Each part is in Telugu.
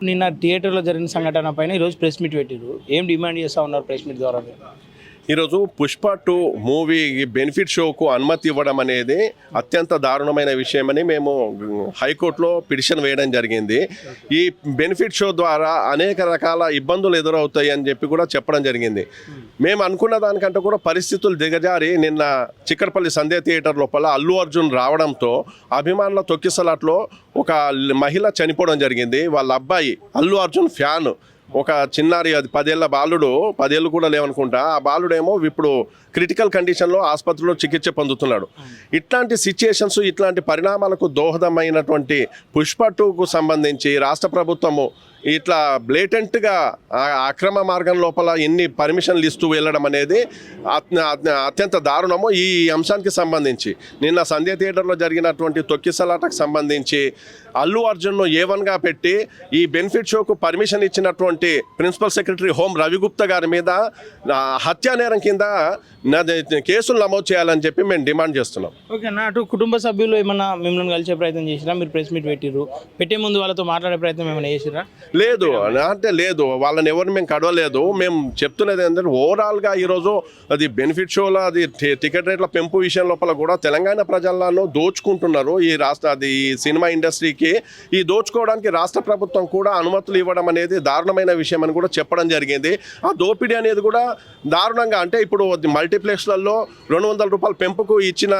నిన్న థియేటర్లో జరిగిన సంఘటన పైన ఈరోజు ప్రెస్ మీట్ పెట్టారు. ఏం డిమాండ్ చేస్తూ ఉన్నారు ప్రెస్ మీట్ ద్వారా మీరు? ఈరోజు పుష్ప 2 మూవీ బెనిఫిట్ షోకు అనుమతి ఇవ్వడం అనేది అత్యంత దారుణమైన విషయమని మేము హైకోర్టులో పిటిషన్ వేయడం జరిగింది. ఈ బెనిఫిట్ షో ద్వారా అనేక రకాల ఇబ్బందులు ఎదురవుతాయి అని చెప్పి కూడా చెప్పడం జరిగింది. మేము అనుకున్న దానికంటే కూడా పరిస్థితులు దిగజారి నిన్న చిక్కడపల్లి సంధ్య థియేటర్ లోపల అల్లు అర్జున్ రావడంతో అభిమానుల తొక్కిసలాట్లో ఒక మహిళ చనిపోవడం జరిగింది. వాళ్ళ అబ్బాయి అల్లు అర్జున్ ఫ్యాన్, ఒక చిన్నారి, అది 10 ఏళ్ల బాలుడు, 10 ఏళ్ళు కూడా లేవనుకుంటా, ఆ బాలుడేమో ఇప్పుడు క్రిటికల్ కండిషన్లో ఆసుపత్రిలో చికిత్స పొందుతున్నాడు. ఇట్లాంటి సిచ్యుయేషన్స్, ఇట్లాంటి పరిణామాలకు దోహదమైనటువంటి పుష్ప 2కు సంబంధించి రాష్ట్ర ప్రభుత్వము ఇట్లా బ్లేటెంట్గా అక్రమ మార్గం లోపల ఎన్ని పర్మిషన్లు ఇస్తూ వెళ్ళడం అనేది అత్యంత దారుణము. ఈ అంశానికి సంబంధించి నిన్న సంధ్య థియేటర్లో జరిగినటువంటి తొక్కిసలాటకు సంబంధించి అల్లు అర్జున్ను A1గా పెట్టి ఈ బెనిఫిట్ షోకు పర్మిషన్ ఇచ్చినటువంటి ప్రిన్సిపల్ సెక్రటరీ హోం రవిగుప్తా గారి మీద హత్యా నేరం కింద కేసులు నమోదు చేయాలని చెప్పి మేము డిమాండ్ చేస్తున్నాం. ఓకేనా, అటు కుటుంబ సభ్యులు ఏమన్నా మిమ్మల్ని కలిసే ప్రయత్నం చేసిరా? మీరు ప్రెస్ మీట్ పెట్టిరు, పెట్టే ముందు వాళ్ళతో మాట్లాడే ప్రయత్నం ఏమైనా చేసిరా? లేదు అంటే లేదు, వాళ్ళని ఎవరిని మేము కడవలేదు. మేము చెప్తున్నది ఏంటంటే ఓవరాల్గా ఈరోజు అది బెనిఫిట్ షోలో అది టికెట్ రేట్ల పెంపు విషయం లోపల కూడా తెలంగాణ ప్రజలను దోచుకుంటున్నారు. ఈ సినిమా ఇండస్ట్రీకి ఈ దోచుకోవడానికి రాష్ట్ర ప్రభుత్వం కూడా అనుమతులు ఇవ్వడం అనేది దారుణమైన విషయం అని కూడా చెప్పడం జరిగింది. ఆ దోపిడీ అనేది కూడా దారుణంగా, అంటే ఇప్పుడు మల్టీప్లెక్స్లలో 200 రూపాయల పెంపుకు ఇచ్చిన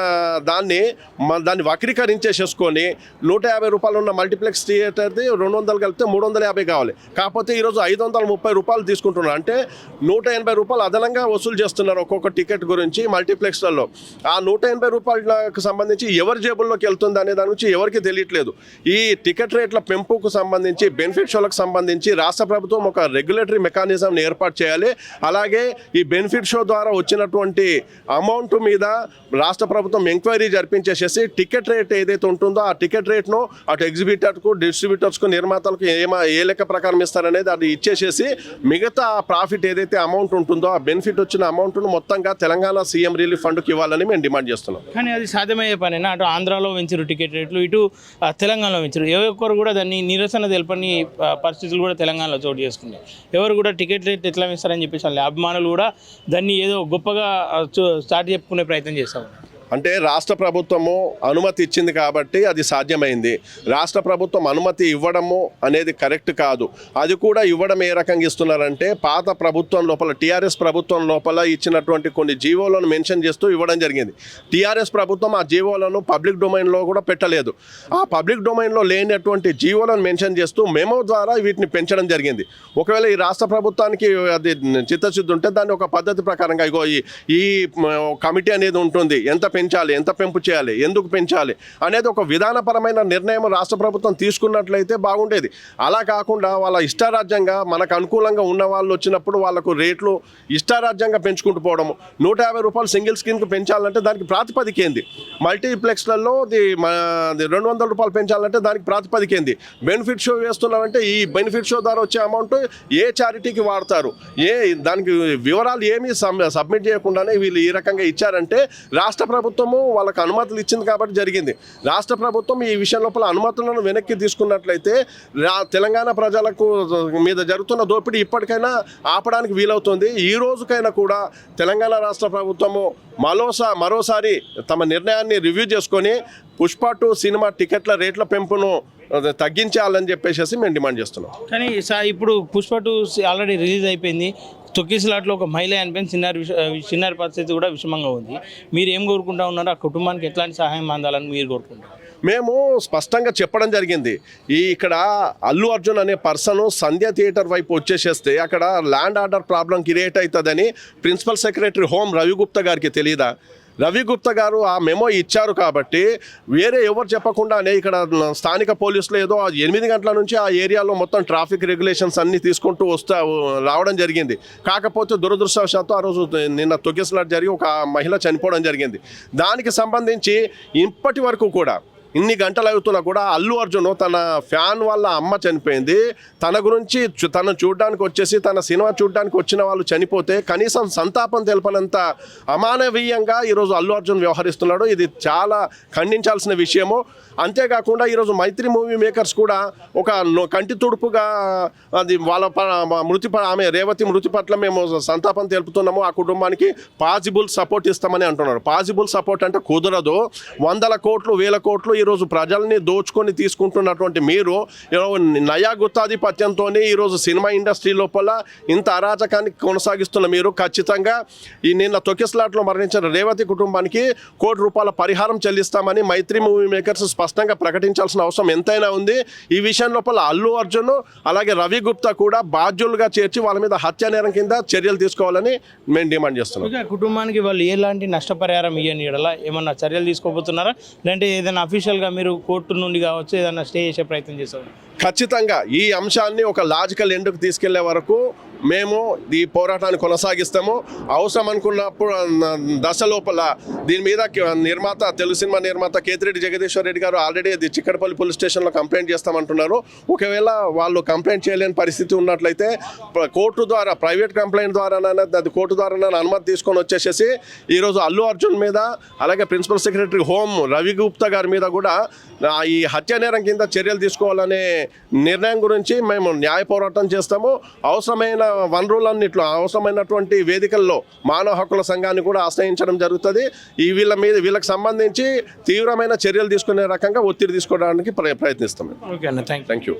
దాన్ని వక్రీకరించేసేసుకొని 150 రూపాయలు ఉన్న మల్టీప్లెక్స్ థియేటర్ది 200 కలిపితే 350 కావాలి. కాకపోతే ఈరోజు 530 రూపాయలు తీసుకుంటున్నారు. అంటే 180 రూపాయలు అదనంగా వసూలు చేస్తున్నారు ఒక్కొక్క టికెట్ గురించి మల్టీప్లెక్స్లలో. ఆ 180 రూపాయలకు సంబంధించి ఎవరి జేబుల్లోకి వెళ్తుంది అనే దాని గురించి ఎవరికి తెలియట్లేదు. ఈ టికెట్ రేట్ల పెంపుకు సంబంధించి, బెనిఫిట్ షోలకు సంబంధించి రాష్ట్ర ప్రభుత్వం ఒక రెగ్యులేటరీ మెకానిజంని ఏర్పాటు చేయాలి. అలాగే ఈ బెనిఫిట్ షో ద్వారా వచ్చినటువంటి అమౌంట్ మీద రాష్ట్ర ప్రభుత్వం ఎంక్వైరీ జరిపించేసేసి టికెట్ రేట్ ఏదైతే ఉంటుందో ఆ టికెట్ రేట్ను అటు ఎగ్జిబిటర్కు, డిస్ట్రిబ్యూటర్స్కు, నిర్మాతలకు ఏ లెక్క ప్రకారం ఇస్తారనేది అది ఇచ్చేసేసి మిగతా ప్రాఫిట్ ఏదైతే అమౌంట్ ఉంటుందో ఆ బెనిఫిట్ వచ్చిన అమౌంట్ను మొత్తంగా తెలంగాణ సీఎం రిలీఫ్ ఫండ్కి ఇవ్వాలని మేము డిమాండ్ చేస్తున్నాం. కానీ అది సాధ్యమయ్యే పనేనా? అటు ఆంధ్రాలో పెంచారు టికెట్ రేట్లు, ఇటు తెలంగాణలో పెంచారు. ఏ ఒక్కరు కూడా దాన్ని నిరసన తెలపని పరిస్థితులు కూడా తెలంగాణలో చోటు చేసుకున్నాయి. ఎవరు కూడా టికెట్ రేట్ ఎట్లా ఇస్తారని చెప్పేసి వాళ్ళ అభిమానులు కూడా దాన్ని ఏదో గొప్పగా స్టార్ట్ చెప్పుకునే ప్రయత్నం చేస్తాం. అంటే రాష్ట్ర ప్రభుత్వము అనుమతి ఇచ్చింది కాబట్టి అది సాధ్యమైంది. రాష్ట్ర ప్రభుత్వం అనుమతి ఇవ్వడము అనేది కరెక్ట్ కాదు. అది కూడా ఇవ్వడం ఏ రకంగా ఇస్తున్నారంటే పాత ప్రభుత్వం లోపల, టీఆర్ఎస్ ప్రభుత్వం లోపల ఇచ్చినటువంటి కొన్ని జీవోలను మెన్షన్ చేస్తూ ఇవ్వడం జరిగింది. టీఆర్ఎస్ ప్రభుత్వం ఆ జీవోలను పబ్లిక్ డొమైన్లో కూడా పెట్టలేదు. ఆ పబ్లిక్ డొమైన్లో లేనటువంటి జీవోలను మెన్షన్ చేస్తూ మెమో ద్వారా వీటిని పెంచడం జరిగింది. ఒకవేళ ఈ రాష్ట్ర ప్రభుత్వానికి అది చిత్తశుద్ధి ఉంటే దాన్ని ఒక పద్ధతి ప్రకారంగా ఈ కమిటీ అనేది ఉంటుంది, ఎంత పెంచాలి, ఎంత పెంపు చేయాలి, ఎందుకు పెంచాలి అనేది ఒక విధానపరమైన నిర్ణయం రాష్ట్ర ప్రభుత్వం తీసుకున్నట్లయితే బాగుండేది. అలా కాకుండా వాళ్ళ ఇష్టారాజ్యంగా మనకు అనుకూలంగా ఉన్న వాళ్ళు వచ్చినప్పుడు వాళ్ళకు రేట్లు ఇష్టారాజ్యంగా పెంచుకుంటూ పోవడము. 150 రూపాయలు సింగిల్ స్క్రీన్కి పెంచాలంటే దానికి ప్రాతిపదిక ఏంది? మల్టీప్లెక్స్లలో 200 రూపాయలు పెంచాలంటే దానికి ప్రాతిపదిక ఏంది? బెనిఫిట్ షో వేస్తున్నామంటే ఈ బెనిఫిట్ షో ద్వారా వచ్చే అమౌంట్ ఏ చారిటీకి వాడతారు, దానికి వివరాలు ఏమీ సబ్మిట్ చేయకుండానే వీళ్ళు ఈ రకంగా ఇచ్చారంటే రాష్ట్ర ప్రభుత్వము వాళ్ళకు అనుమతులు ఇచ్చింది కాబట్టి జరిగింది. రాష్ట్ర ప్రభుత్వం ఈ విషయం లోపల అనుమతులను వెనక్కి తీసుకున్నట్లయితే తెలంగాణ ప్రజలకు మీద జరుగుతున్న దోపిడీ ఇప్పటికైనా ఆపడానికి వీలవుతుంది. ఈ రోజుకైనా కూడా తెలంగాణ రాష్ట్ర ప్రభుత్వము మరోసారి తమ నిర్ణయాన్ని రివ్యూ చేసుకొని పుష్ప 2 సినిమా టికెట్ల రేట్ల పెంపును తగ్గించాలని చెప్పేసి మేము డిమాండ్ చేస్తున్నాం. కానీ ఇప్పుడు పుష్ప 2 ఆల్రెడీ రిలీజ్ అయిపోయింది. తొక్కిసలాట్లో ఒక మహిళ అనిపోయింది, చిన్నారి పరిస్థితి కూడా విషమంగా ఉంది. మీరు ఏం కోరుకుంటా ఉన్నారు? ఆ కుటుంబానికి ఎట్లాంటి సహాయం అందాలని మీరు కోరుకుంటారు? మేము స్పష్టంగా చెప్పడం జరిగింది. ఇక్కడ అల్లు అర్జున్ అనే పర్సన్ సంధ్య థియేటర్ వైపు వచ్చేసేస్తే అక్కడ ల్యాండ్ ఆర్డర్ ప్రాబ్లం క్రియేట్ అవుతుందని ప్రిన్సిపల్ సెక్రటరీ హోం రవిగుప్తా గారికి తెలియదా? రవిగుప్తా గారు ఆ మెమో ఇచ్చారు కాబట్టి వేరే ఎవరు చెప్పకుండానే ఇక్కడ స్థానిక పోలీసులు ఏదో 8 గంటల నుంచి ఆ ఏరియాలో మొత్తం ట్రాఫిక్ రెగ్యులేషన్స్ అన్నీ తీసుకుంటూ రావడం జరిగింది. కాకపోతే దురదృష్టవశాత్తు ఆ రోజు నిన్న తొక్కిసలాట జరిగి ఒక మహిళ చనిపోవడం జరిగింది. దానికి సంబంధించి ఇప్పటి వరకు కూడా ఇన్ని గంటలు అవుతున్నా కూడా అల్లు అర్జున్ తన ఫ్యాన్ వాళ్ళ అమ్మ చనిపోయింది, తన గురించి తను చూడడానికి వచ్చేసి తన సినిమా చూడడానికి వచ్చిన వాళ్ళు చనిపోతే కనీసం సంతాపం తెలపనంత అమానవీయంగా ఈరోజు అల్లు అర్జున్ వ్యవహరిస్తున్నాడు. ఇది చాలా ఖండించాల్సిన విషయము. అంతేకాకుండా ఈరోజు మైత్రి మూవీ మేకర్స్ కూడా ఒక కంటి తుడుపుగా అది వాళ్ళ ఆమె రేవతి మృతి పట్ల మేము సంతాపం తెలుపుతున్నాము, ఆ కుటుంబానికి పాజిబుల్ సపోర్ట్ ఇస్తామని అంటున్నారు. పాజిబుల్ సపోర్ట్ అంటే కుదరదు. 100 కోట్లు 1000 కోట్లు ఈరోజు ప్రజల్ని దోచుకొని తీసుకుంటున్నటువంటి మీరు నయా గుత్తాధిపత్యంతో ఈరోజు సినిమా ఇండస్ట్రీ లోపల ఇంత అరాచకాన్ని కొనసాగిస్తున్న మీరు ఖచ్చితంగా ఈ నిన్న తొక్కిస్లాట్లో మరణించిన రేవతి కుటుంబానికి ₹1 కోటి పరిహారం చెల్లిస్తామని మైత్రి మూవీ మేకర్స్ స్పష్టంగా ప్రకటించాల్సిన అవసరం ఎంతైనా ఉంది. ఈ విషయం లోపల అల్లు అర్జున్ అలాగే రవి గుప్తా కూడా బాధ్యులుగా చేర్చి వాళ్ళ మీద హత్య నేరం కింద చర్యలు తీసుకోవాలని మేము డిమాండ్ చేస్తున్నాం. ఓకే, కుటుంబానికి వాళ్ళు ఎలాంటి నష్టపరిహారం ఇవ్వని ఎడలా ఏమన్నా చర్యలు తీసుకోబోతున్నారా, లేదంటే ఏదైనా అఫీషియల్గా మీరు కోర్టు నుండి కావచ్చు ఏదైనా స్టే చేసే ప్రయత్నం చేస్తారు? ఖచ్చితంగా ఈ అంశాన్ని ఒక లాజికల్ ఎండ్కు తీసుకెళ్లే వరకు మేము ఈ పోరాటాన్ని కొనసాగిస్తాము. అవసరం అనుకున్నప్పుడు దశ లోపల దీని మీద నిర్మాత తెలుగు సినిమా నిర్మాత కేతిరెడ్డి జగదీశ్వర్ రెడ్డి గారు ఆల్రెడీ అది చిక్కడపల్లి పోలీస్ స్టేషన్లో కంప్లైంట్ చేస్తామంటున్నారు. ఒకవేళ వాళ్ళు కంప్లైంట్ చేయలేని పరిస్థితి ఉన్నట్లయితే కోర్టు ద్వారా ప్రైవేట్ కంప్లైంట్ ద్వారానైనా అది కోర్టు ద్వారానైనా అనుమతి తీసుకొని వచ్చేసేసి ఈరోజు అల్లు అర్జున్ మీద అలాగే principal secretary home Ravi Gupta గారి మీద కూడా ఈ హత్య నేరం కింద చర్యలు తీసుకోవాలనే నిర్ణయం గురించి మేము న్యాయ పోరాటం చేస్తాము. అవసరమైన వనరులన్నిట్లో అవసరమైనటువంటి వేదికల్లో మానవ హక్కుల సంఘాన్ని కూడా ఆశ్రయించడం జరుగుతుంది. వీళ్ళకి సంబంధించి తీవ్రమైన చర్యలు తీసుకునే రకంగా ఒత్తిడి తీసుకోవడానికి ప్రయత్నిస్తాం. ఓకే అన్న, థ్యాంక్ యూ.